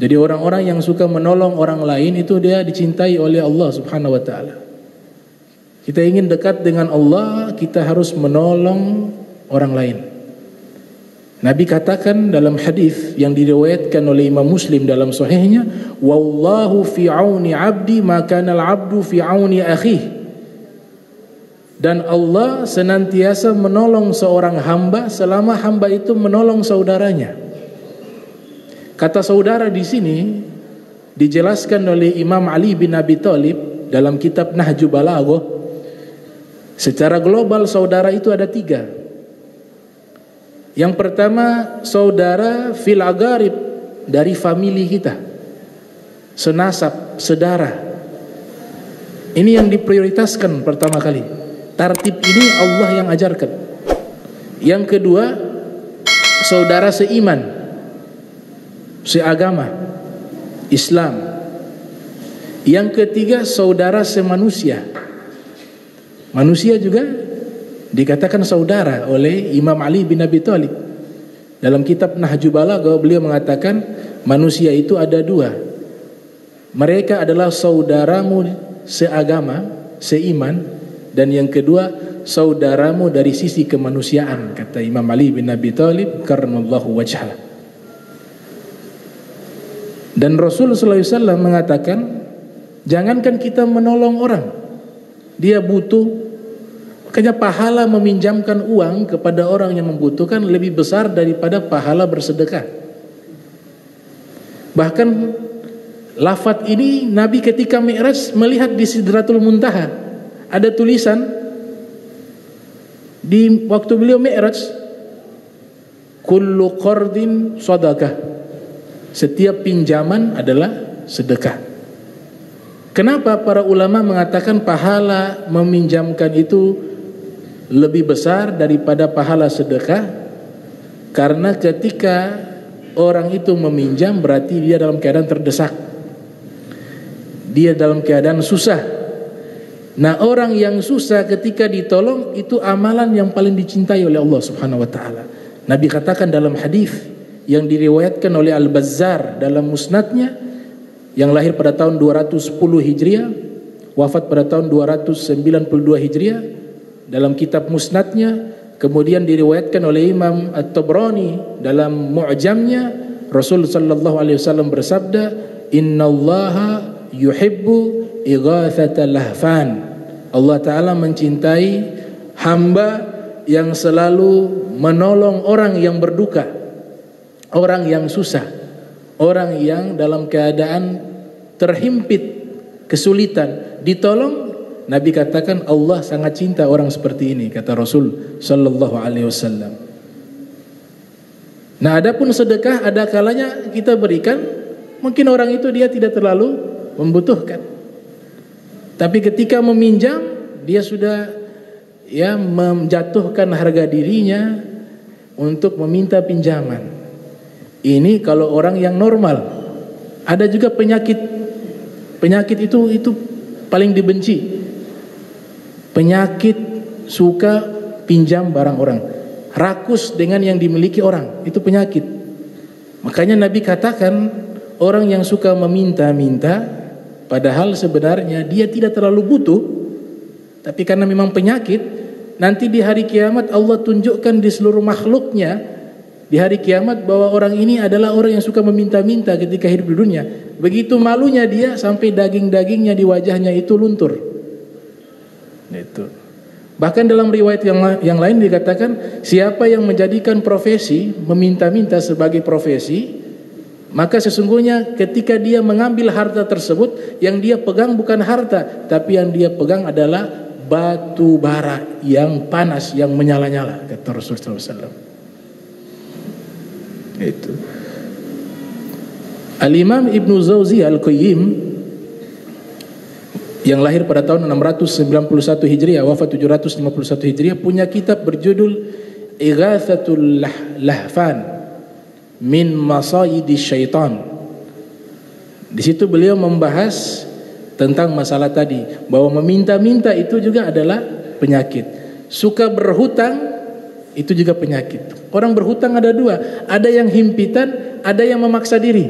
Jadi orang-orang yang suka menolong orang lain itu dia dicintai oleh Allah Subhanahu wa taala. Kita ingin dekat dengan Allah, kita harus menolong orang lain. Nabi katakan dalam hadis yang diriwayatkan oleh Imam Muslim dalam sahihnya, "Wallahu fi auni 'abdi ma kana al-'abdu fi auni akhihi." Dan Allah senantiasa menolong seorang hamba selama hamba itu menolong saudaranya. Kata saudara di sini dijelaskan oleh Imam Ali bin Abi Thalib dalam kitab Nahjul Balaghah. Secara global saudara itu ada 3. Yang pertama saudara fil agarib, dari famili kita, senasab, sedara. Ini yang diprioritaskan pertama kali. Tartib ini Allah yang ajarkan. Yang kedua saudara seiman, seagama, Islam. Yang ketiga saudara semanusia. Manusia juga dikatakan saudara oleh Imam Ali bin Abi Thalib. Dalam kitab Nahjul Balaghah beliau mengatakan manusia itu ada 2. Mereka adalah saudaramu seagama, seiman, dan yang kedua saudaramu dari sisi kemanusiaan, kata Imam Ali bin Abi Thalib karramallahu wajhah. Dan Rasul sallallahu alaihi wasallam mengatakan, jangankan kita menolong orang, dia butuh, makanya pahala meminjamkan uang kepada orang yang membutuhkan lebih besar daripada pahala bersedekah. Bahkan lafaz ini Nabi ketika Mi'raj melihat di Sidratul Muntaha, ada tulisan di waktu beliau Mi'raj, kullu qardin shadaqah, setiap pinjaman adalah sedekah. Kenapa para ulama mengatakan pahala meminjamkan itu lebih besar daripada pahala sedekah? Karena ketika orang itu meminjam berarti dia dalam keadaan terdesak, dia dalam keadaan susah. Nah, orang yang susah ketika ditolong itu amalan yang paling dicintai oleh Allah Subhanahu wa taala. Nabi katakan dalam hadis yang diriwayatkan oleh Al-Bazzar dalam musnadnya, yang lahir pada tahun 210 Hijriah, wafat pada tahun 292 Hijriah, dalam kitab musnadnya, kemudian diriwayatkan oleh Imam At-Tabrani dalam Mu'jamnya, Rasul sallallahu alaihi wasallam bersabda, "Innallaha yuhibbu ighathatal lahfan." Allah taala mencintai hamba yang selalu menolong orang yang berduka, orang yang susah, orang yang dalam keadaan terhimpit, kesulitan, ditolong. Nabi katakan Allah sangat cinta orang seperti ini, kata Rasul sallallahu alaihi wasallam. Nah, adapun sedekah ada kalanya kita berikan, mungkin orang itu dia tidak terlalu membutuhkan. Tapi ketika meminjam, dia sudah menjatuhkan harga dirinya untuk meminta pinjaman. Ini kalau orang yang normal. Ada juga penyakit. Penyakit itu paling dibenci. Penyakit suka pinjam barang orang, rakus dengan yang dimiliki orang, itu penyakit. Makanya Nabi katakan orang yang suka meminta-minta padahal sebenarnya dia tidak terlalu butuh, tapi karena memang penyakit, nanti di hari kiamat Allah tunjukkan di seluruh makhluknya di hari kiamat bahwa orang ini adalah orang yang suka meminta-minta ketika hidup di dunia. Begitu malunya dia sampai daging-dagingnya di wajahnya itu luntur. Itu. Bahkan dalam riwayat yang lain dikatakan, siapa yang menjadikan profesi meminta-minta sebagai profesi, maka sesungguhnya ketika dia mengambil harta tersebut, yang dia pegang bukan harta, tapi yang dia pegang adalah batu bara yang panas, yang menyala-nyala, kata Rasulullah SAW. Itu. Al-Imam Ibnu Zawzi Al-Qayyim yang lahir pada tahun 691 Hijriah, wafat 751 Hijriah, punya kitab berjudul Ighathatul Lahfan min Masayidi Syaitan. Di situ beliau membahas tentang masalah tadi, bahwa meminta-minta itu juga adalah penyakit. Suka berhutang Itu juga penyakit. Orang berhutang ada dua, ada yang himpitan, ada yang memaksa diri.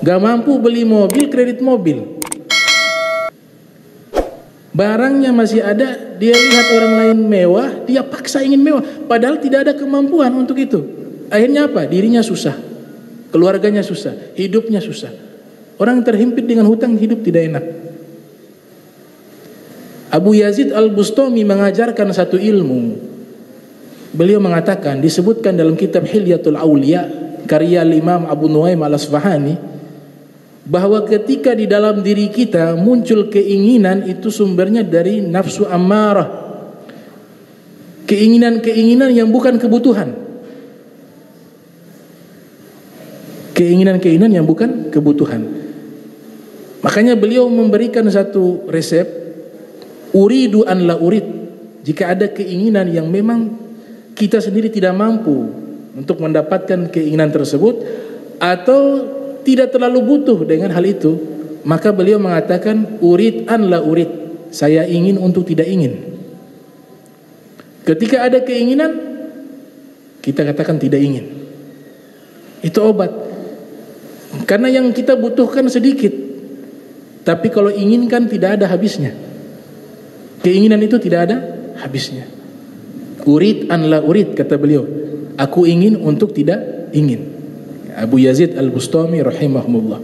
Gak mampu beli mobil, kredit mobil. Barangnya masih ada, dia lihat orang lain mewah, dia paksa ingin mewah, padahal tidak ada kemampuan untuk itu. Akhirnya apa? Dirinya susah, keluarganya susah, hidupnya susah. Orang terhimpit dengan hutang, hidup tidak enak. Abu Yazid Al-Bustami mengajarkan satu ilmu. Beliau mengatakan, disebutkan dalam kitab Hilyatul Auliya karya Imam Abu Nuaim Al-Asfahani, bahwa ketika di dalam diri kita muncul keinginan, itu sumbernya dari nafsu ammarah, keinginan-keinginan yang bukan kebutuhan, keinginan-keinginan yang bukan kebutuhan. Makanya beliau memberikan satu resep, uridu an la urid. Jika ada keinginan yang memang kita sendiri tidak mampu untuk mendapatkan keinginan tersebut, atau tidak terlalu butuh dengan hal itu, maka beliau mengatakan urid an la urid, saya ingin untuk tidak ingin. Ketika ada keinginan, kita katakan tidak ingin. Itu obat. Karena yang kita butuhkan sedikit, tapi kalau inginkan tidak ada habisnya. Keinginan itu tidak ada habisnya. Urid an la urid, kata beliau, aku ingin untuk tidak ingin. Abu Yazid Al-Bustami rahimahumullah.